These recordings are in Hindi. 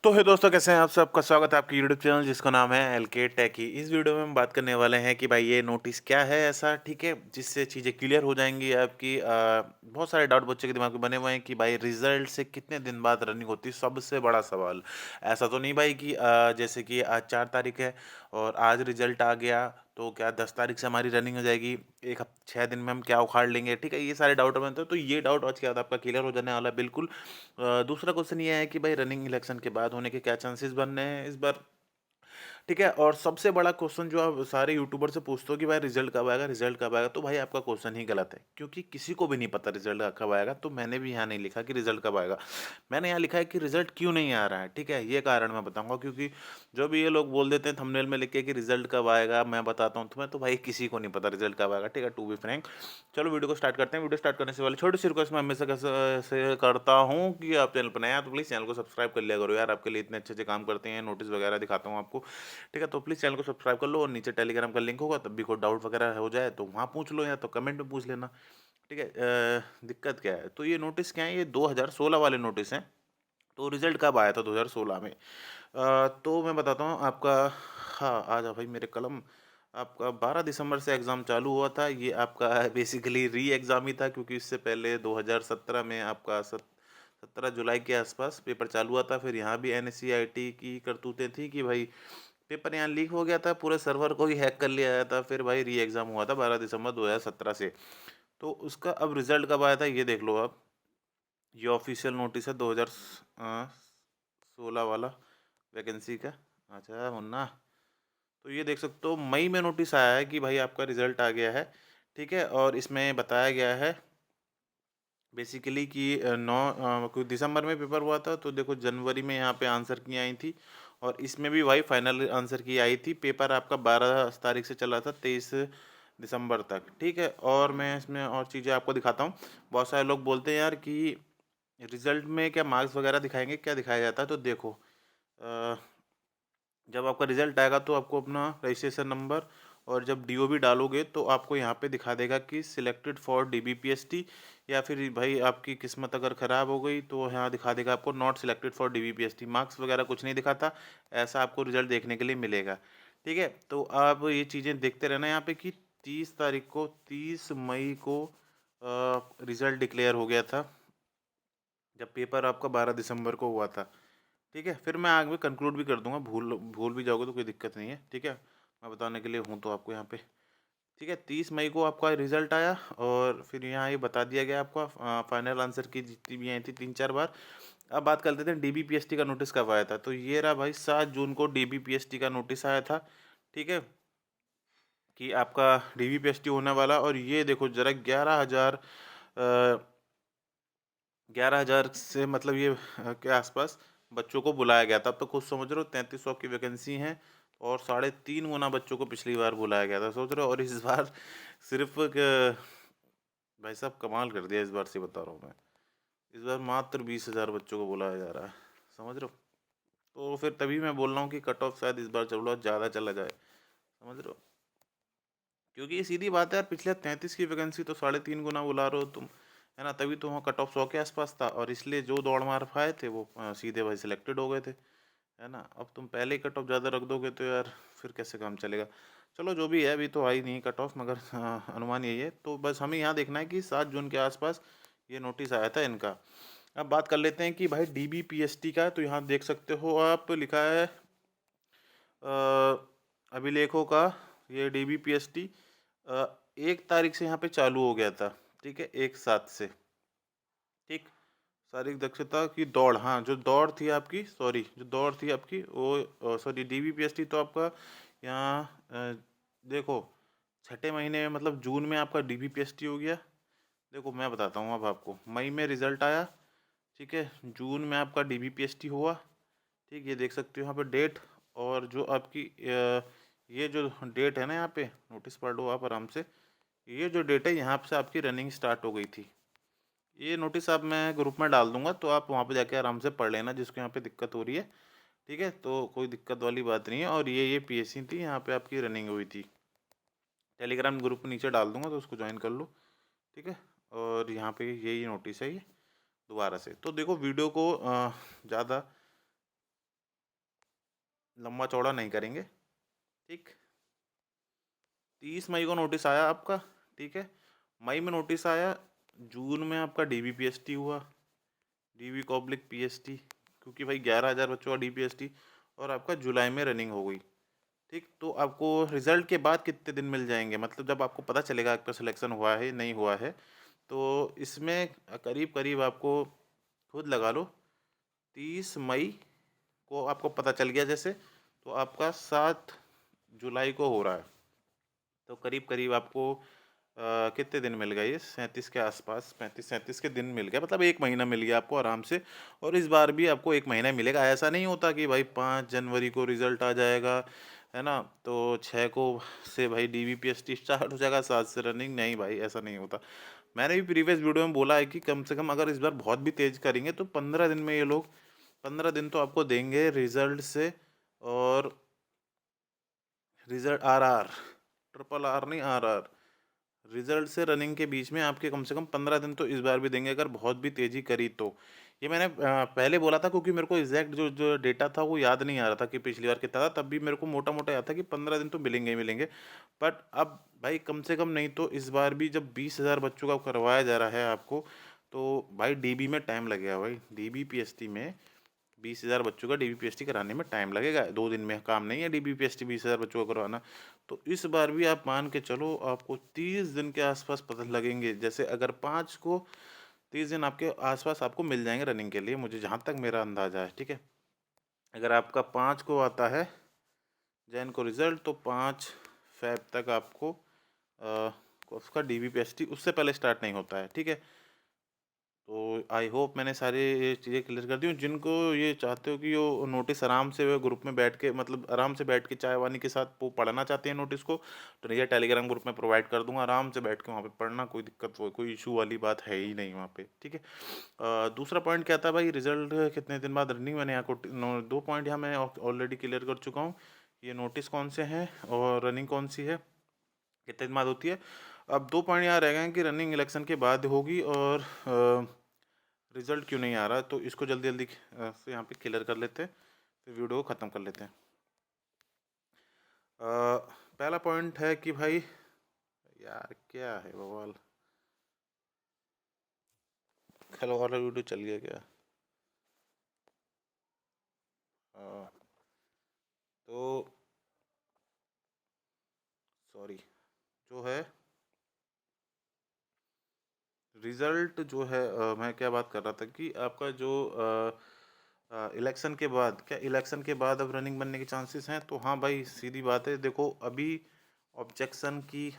तो है दोस्तों, कैसे हैं आप? सबका स्वागत है आपके यूट्यूब चैनल जिसका नाम है एलके टेकी। इस वीडियो में हम बात करने वाले हैं कि भाई ये नोटिस क्या है ऐसा, ठीक है, जिससे चीज़ें क्लियर हो जाएंगी आपकी। बहुत सारे डाउट बच्चों के दिमाग में बने हुए हैं कि भाई रिजल्ट से कितने दिन बाद रनिंग होती है, सबसे बड़ा सवाल। ऐसा तो नहीं भाई कि जैसे कि आज 4 तारीख है और आज रिजल्ट आ गया तो क्या 10 तारीख से हमारी रनिंग हो जाएगी, एक हफ्ते 6 दिन में हम क्या उखाड़ लेंगे, ठीक है। ये सारे डाउट बनते हैं, तो ये डाउट आज के बाद आपका क्लियर हो जाने वाला है बिल्कुल। दूसरा क्वेश्चन ये है कि भाई रनिंग इलेक्शन के बाद होने के क्या चांसेस बन रहे हैं इस बार, ठीक है। और सबसे बड़ा क्वेश्चन जो आप सारे यूट्यूबर से पूछते हो कि भाई रिजल्ट कब आएगा, रिजल्ट कब आएगा, तो भाई आपका क्वेश्चन ही गलत है, क्योंकि किसी को भी नहीं पता रिजल्ट कब आएगा। तो मैंने भी यहाँ नहीं लिखा कि रिजल्ट कब आएगा, मैंने यहाँ लिखा है कि रिजल्ट क्यों नहीं आ रहा है, ठीक है। ये कारण मैं बताऊंगा, क्योंकि जो भी ये लोग बोल देते हैं थंबनेल में लिख के कि रिजल्ट कब आएगा मैं बताता हूँ तुम्हें, तो भाई किसी को नहीं पता रिजल्ट कब आएगा, ठीक है, टू बी फ्रैंक। चलो वीडियो को स्टार्ट करते हैं। वीडियो स्टार्ट करने से पहले छोटी सी रिक्वेस्ट मैं हमेशा से करता हूँ कि आप चैनल पर नया तो प्लीज़ चैनल को सब्सक्राइब कर लिया करो यार, आपके लिए इतने अच्छे अच्छे काम करते हैं, नोटिस वगैरह दिखाता हूँ आपको, ठीक है। तो प्लीज़ चैनल को सब्सक्राइब कर लो और नीचे टेलीग्राम का लिंक होगा, तब भी कोई डाउट वगैरह हो जाए तो वहाँ पूछ लो या तो कमेंट में पूछ लेना, ठीक है। दिक्कत क्या है, तो ये नोटिस क्या है, ये 2016 वाले नोटिस हैं। तो रिजल्ट कब आया था 2016 में? तो मैं बताता हूँ आपका। हाँ, आ जा भाई मेरे कलम। आपका 12 दिसंबर से एग्ज़ाम चालू हुआ था। ये आपका बेसिकली री एग्ज़ाम ही था, क्योंकि इससे पहले 2017 में आपका 17 जुलाई के आसपास पेपर चालू हुआ था। फिर यहाँ भी एनसीईआरटी की करतूतें थी कि भाई पेपर यहाँ लीक हो गया था, पूरे सर्वर को ही हैक कर लिया गया था। फिर भाई री एग्ज़ाम हुआ था 12 दिसंबर 2017 से। तो उसका अब रिजल्ट कब आया था ये देख लो आप। ये ऑफिशियल नोटिस है 2016 वाला वैकेंसी का। अच्छा मुन्ना, तो ये देख सकते हो मई में नोटिस आया है कि भाई आपका रिजल्ट आ गया है, ठीक है। और इसमें बताया गया है बेसिकली कि कोई दिसंबर में पेपर हुआ था, तो देखो जनवरी में यहाँ पे आंसर की आई थी और इसमें भी भाई फाइनल आंसर की आई थी। पेपर आपका 12 तारीख से चला था 23 दिसंबर तक, ठीक है। और मैं इसमें और चीज़ें आपको दिखाता हूँ। बहुत सारे लोग बोलते हैं यार कि रिजल्ट में क्या मार्क्स वगैरह दिखाएंगे, क्या दिखाया जाता है, तो देखो जब आपका रिजल्ट आएगा तो आपको अपना रजिस्ट्रेशन नंबर और जब डीओबी डालोगे तो आपको यहाँ पे दिखा देगा कि सिलेक्टेड फॉर डीबीपीएसटी, या फिर भाई आपकी किस्मत अगर ख़राब हो गई तो यहाँ दिखा देगा आपको not selected for DBPST. Marks वगैरह कुछ नहीं दिखाता, ऐसा आपको रिजल्ट देखने के लिए मिलेगा, ठीक है। तो आप ये चीज़ें देखते रहना यहाँ पे कि 30 तारीख को, 30 मई को रिजल्ट डिक्लेयर हो गया था, जब पेपर आपका 12 दिसंबर को हुआ था, ठीक है। फिर मैं आगे कंक्लूड भी कर दूंगा, भूल भूल भी जाओगे तो कोई दिक्कत नहीं है, ठीक है। मैं बताने के लिए हूँ तो आपको यहाँ पे, ठीक है। 30 मई को आपका रिजल्ट आया और फिर यहाँ ये बता दिया गया आपका फाइनल आंसर की जितनी भी आई थी 3-4 बार। अब बात कर लेते हैं डीबीपीएसटी का नोटिस कब आया था। तो ये रहा भाई 7 जून को डीबीपीएसटी का नोटिस आया था, ठीक है, कि आपका डीबीपीएसटी होने वाला। और ये देखो जरा 11,000 से मतलब ये के आसपास बच्चों को बुलाया गया था। अब तो खुद समझ रहे हो 3300 की वैकेंसी है और 3.5 गुना बच्चों को पिछली बार बुलाया गया था, सोच रहे हो। और इस बार सिर्फ भाई साहब कमाल कर दिया इस बार से, बता रहा हूँ मैं। इस बार मात्र 20,000 बच्चों को बुलाया जा रहा है, समझ रहे हो। तो फिर तभी मैं बोल रहा हूँ कि कट ऑफ शायद इस बार चलो ज़्यादा चला जाए, समझ रहे हो। क्योंकि ये सीधी बात है यार, पिछले 33 की वैकेंसी तो 3.5 गुना बुला रहे हो तुम, है ना। तभी तो वहाँ कट ऑफ 100 के आसपास था और इसलिए जो दौड़ मार पाए थे वो सीधे भाई सिलेक्टेड हो गए थे, है ना। अब तुम पहले ही कट ऑफ ज़्यादा रख दोगे तो यार फिर कैसे काम चलेगा। चलो जो भी है, अभी तो आई नहीं कट ऑफ, मगर अनुमान यही है। तो बस हमें यहाँ देखना है कि 7 जून के आसपास ये नोटिस आया था इनका। अब बात कर लेते हैं कि भाई डीबीपीएसटी का, तो यहाँ देख सकते हो आप लिखा है अभिलेखों का। ये डीबीपीएसटी 1 तारीख से यहाँ पे चालू हो गया था, ठीक है, 1/7 से, ठीक। शारीरिक दक्षता की दौड़, हाँ जो दौड़ थी आपकी, सॉरी जो दौड़ थी आपकी वो सॉरी डीबीपीएसटी तो आपका यहाँ देखो 6 महीने में मतलब जून में आपका डीबीपीएसटी हो गया। देखो मैं बताता हूँ अब आपको, मई में रिजल्ट आया, ठीक है, जून में आपका डीबीपीएसटी हुआ, ठीक। ये देख सकते हो यहाँ पे डेट। और जो आपकी ये जो डेट है ना, यहाँ पे नोटिस पढ़ लो आप आराम से। ये जो डेट है यहाँ से आपकी रनिंग स्टार्ट हो गई थी। ये नोटिस आप मैं ग्रुप में डाल दूंगा, तो आप वहाँ पे जाके आराम से पढ़ लेना जिसको यहाँ पे दिक्कत हो रही है, ठीक है। तो कोई दिक्कत वाली बात नहीं है। और ये पीएससी थी, यहाँ पे आपकी रनिंग हुई थी। टेलीग्राम ग्रुप नीचे डाल दूंगा तो उसको ज्वाइन कर लो, ठीक है। और यहाँ पे यही नोटिस है ये दोबारा से। तो देखो वीडियो को ज़्यादा लंबा चौड़ा नहीं करेंगे, ठीक। 30 मई को नोटिस आया आपका, ठीक है। मई में नोटिस आया, जून में आपका DBPST हुआ, DB/PST, क्योंकि भाई 11,000 बच्चों का DPST, और आपका जुलाई में रनिंग हो गई, ठीक। तो आपको रिजल्ट के बाद कितने दिन मिल जाएंगे, मतलब जब आपको पता चलेगा आपका सिलेक्शन हुआ है नहीं हुआ है, तो इसमें करीब करीब आपको खुद लगा लो 30 मई को आपको पता चल गया जैसे, तो आपका 7 जुलाई को हो रहा है, तो करीब करीब आपको कितने दिन मिल गए, ये 37 के आसपास, 35-37 के दिन मिल गया, मतलब 1 महीना मिल गया आपको आराम से। और इस बार भी आपको 1 महीना मिलेगा, ऐसा नहीं होता कि भाई 5 जनवरी को रिजल्ट आ जाएगा, है ना, तो 6 को से भाई DBPST स्टार्ट हो जाएगा, 7 से रनिंग, नहीं भाई ऐसा नहीं होता। मैंने भी प्रीवियस वीडियो में बोला है कि कम से कम अगर इस बार बहुत भी तेज करेंगे तो 15 दिन में ये लोग, 15 दिन तो आपको देंगे रिजल्ट से। और रिजल्ट RR, RRR नहीं, RR, रिजल्ट से रनिंग के बीच में आपके कम से कम 15 दिन तो इस बार भी देंगे, अगर बहुत भी तेजी करी तो। ये मैंने पहले बोला था, क्योंकि मेरे को एग्जैक्ट जो जो डेटा था वो याद नहीं आ रहा था कि पिछली बार कितना था, तब भी मेरे को मोटा मोटा याद था कि 15 दिन तो मिलेंगे ही मिलेंगे। बट अब भाई कम से कम नहीं तो इस बार भी जब 20,000 बच्चों का करवाया जा रहा है आपको, तो भाई DB में टाइम लगेगा, भाई DBPST में 20,000 बच्चों का DBPST कराने में टाइम लगेगा, 2 दिन में काम नहीं है DBPST 20,000 बच्चों को करवाना। तो इस बार भी आप मान के चलो आपको 30 दिन के आसपास पता लगेंगे, जैसे अगर 5 को 30 दिन आपके आसपास आपको मिल जाएंगे रनिंग के लिए, मुझे जहाँ तक मेरा अंदाजा है, ठीक है। अगर आपका 5 को आता है जैन को रिजल्ट, तो 5 फेब तक आपको उसका DBPST उससे पहले स्टार्ट नहीं होता है, ठीक है। तो आई होप मैंने सारी ये चीज़ें क्लियर कर दी हूँ। जिनको ये चाहते हो कि वो नोटिस आराम से वो ग्रुप में बैठ के, मतलब आराम से बैठ के चाय वानी के साथ वो पढ़ना चाहते हैं नोटिस को, तो ये टेलीग्राम ग्रुप में प्रोवाइड कर दूंगा, आराम से बैठ के वहाँ पे पढ़ना, कोई दिक्कत कोई इशू वाली बात है ही नहीं वहाँ पे, ठीक है। दूसरा पॉइंट क्या था भाई, रिजल्ट कितने दिन बाद रनिंग, मैंने यहाँ को 2 पॉइंट यहाँ मैं ऑलरेडी क्लियर कर चुका हूँ। ये नोटिस कौन से हैं और रनिंग कौन सी है, कितने दिन बाद होती है। अब 2 पॉइंट यहाँ रह गए हैं कि रनिंग इलेक्शन के बाद होगी, और रिजल्ट क्यों नहीं आ रहा, तो इसको जल्दी जल्दी से यहाँ पे क्लियर कर लेते हैं, तो वीडियो को ख़त्म कर लेते हैं। पहला पॉइंट है कि भाई, यार क्या है बवाल, कल वाला वीडियो चल गया क्या। अ, तो सॉरी, जो है रिजल्ट जो है, मैं क्या बात कर रहा था कि आपका जो इलेक्शन के बाद, क्या इलेक्शन के बाद अब रनिंग बनने के चांसेस हैं, तो हाँ भाई सीधी बात है, देखो अभी ऑब्जेक्शन की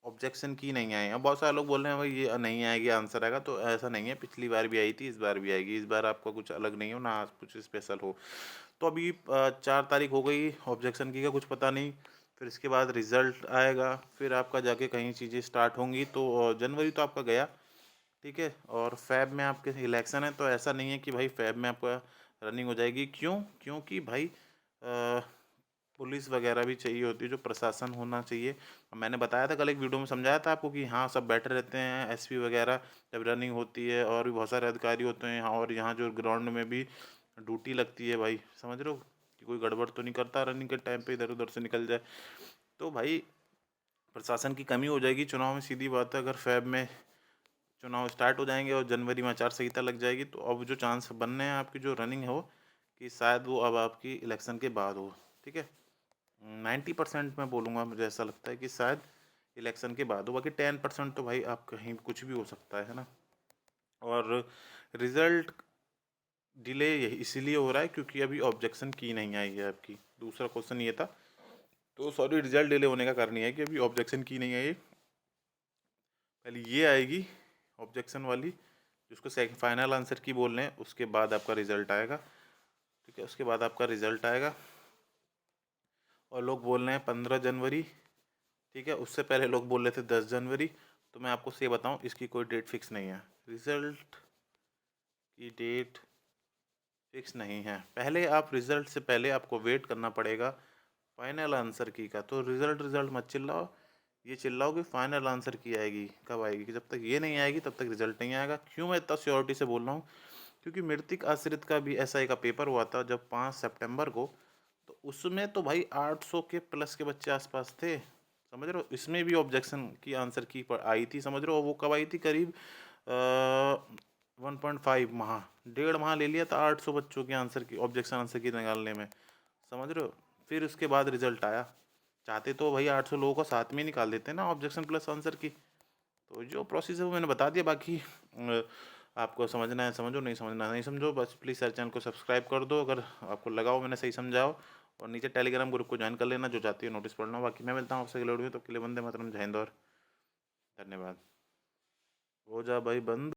ऑब्जेक्शन की नहीं आए हैं, बहुत सारे लोग बोल रहे हैं भाई ये नहीं आएगी आंसर आएगा, तो ऐसा नहीं है, पिछली बार भी आई थी, इस बार भी आएगी, इस बार आपका कुछ अलग नहीं हो ना कुछ स्पेशल हो। तो अभी 4 तारीख हो गई, ऑब्जेक्शन की का कुछ पता नहीं, फिर इसके बाद रिजल्ट आएगा, फिर आपका जाके कहीं चीज़ें स्टार्ट होंगी, तो जनवरी तो आपका गया, ठीक है। और फैब में आपके इलेक्शन है, तो ऐसा नहीं है कि भाई फैब में आपका रनिंग हो जाएगी, क्यों, क्योंकि भाई पुलिस वगैरह भी चाहिए होती है, जो प्रशासन होना चाहिए। मैंने बताया था कल एक वीडियो में, समझाया था आपको कि हाँ सब बैठे रहते हैं, SP वगैरह जब रनिंग होती है, और भी बहुत सारे अधिकारी होते हैं यहाँ, और यहाँ जो ग्राउंड में भी ड्यूटी लगती है भाई, समझ रहे हो कि कोई गड़बड़ तो नहीं करता रनिंग के टाइम पे इधर उधर से निकल जाए, तो भाई प्रशासन की कमी हो जाएगी चुनाव में, सीधी बात है। अगर फैब में चुनाव स्टार्ट हो जाएंगे और जनवरी में आचार संहिता लग जाएगी, तो अब जो चांस बन रहे हैं आपकी जो रनिंग हो, कि शायद वो अब आपकी इलेक्शन के बाद हो, ठीक है। 90% मैं बोलूँगा, मुझे ऐसा लगता है कि शायद इलेक्शन के बाद हो, बाकी 10% तो भाई आप कहीं कुछ भी हो सकता है ना। और रिजल्ट डिले यही इसीलिए हो रहा है क्योंकि अभी ऑब्जेक्शन की नहीं आई है आपकी, दूसरा क्वेश्चन ये था, तो सॉरी, रिजल्ट डिले होने का कारण ये है कि अभी ऑब्जेक्शन की नहीं आई है, पहले ये आएगी ऑब्जेक्शन वाली, जिसको सेकंड फाइनल आंसर की बोल रहे हैं, उसके बाद आपका रिजल्ट आएगा, ठीक है, उसके बाद आपका रिजल्ट आएगा। और लोग बोल रहे हैं 15 जनवरी, ठीक है, उससे पहले लोग बोल रहे थे 10 जनवरी, तो मैं आपको से बताऊं इसकी कोई डेट फिक्स नहीं है, रिजल्ट की डेट फिक्स नहीं है, पहले आप रिजल्ट से पहले आपको वेट करना पड़ेगा फाइनल आंसर की का। तो रिजल्ट रिजल्ट मत चिल्लाओ, ये चिल्लाओ कि फाइनल आंसर की आएगी, कब आएगी, कि जब तक ये नहीं आएगी तब तक रिजल्ट नहीं आएगा। क्यों मैं इतना श्योरिटी से बोल रहा हूँ, क्योंकि मृतिक आश्रित का भी SI का पेपर हुआ था जब 5 सितंबर को, उसमें तो भाई 800 के प्लस के बच्चे आसपास थे, समझ रहे हो। इसमें भी ऑब्जेक्शन की आंसर की आई थी, समझ रहे हो। वो कब आई थी, करीब 1.5 माह, 1.5 माह ले लिया था 800 बच्चों के आंसर की, ऑब्जेक्शन आंसर की निकालने में, समझ रहे हो। फिर उसके बाद रिजल्ट आया। चाहते तो भाई 800 लोगों को साथ में ही निकाल देते ना ऑब्जेक्शन प्लस आंसर की। तो जो प्रोसेस है वो मैंने बता दिया। बाकी आपको समझना है समझो, नहीं समझना नहीं समझो। बस प्लीज़ सर चैनल को सब्सक्राइब कर दो अगर आपको लगा हो मैंने सही समझाओ, और नीचे टेलीग्राम ग्रुप को ज्वाइन कर लेना जो चाहती है नोटिस पढ़ना। बाकी मैं मिलता हूँ आपसे अगले वीडियो में, तो के लिए वंदे मातरम, जय हिंद और धन्यवाद। हो जा भाई बंद।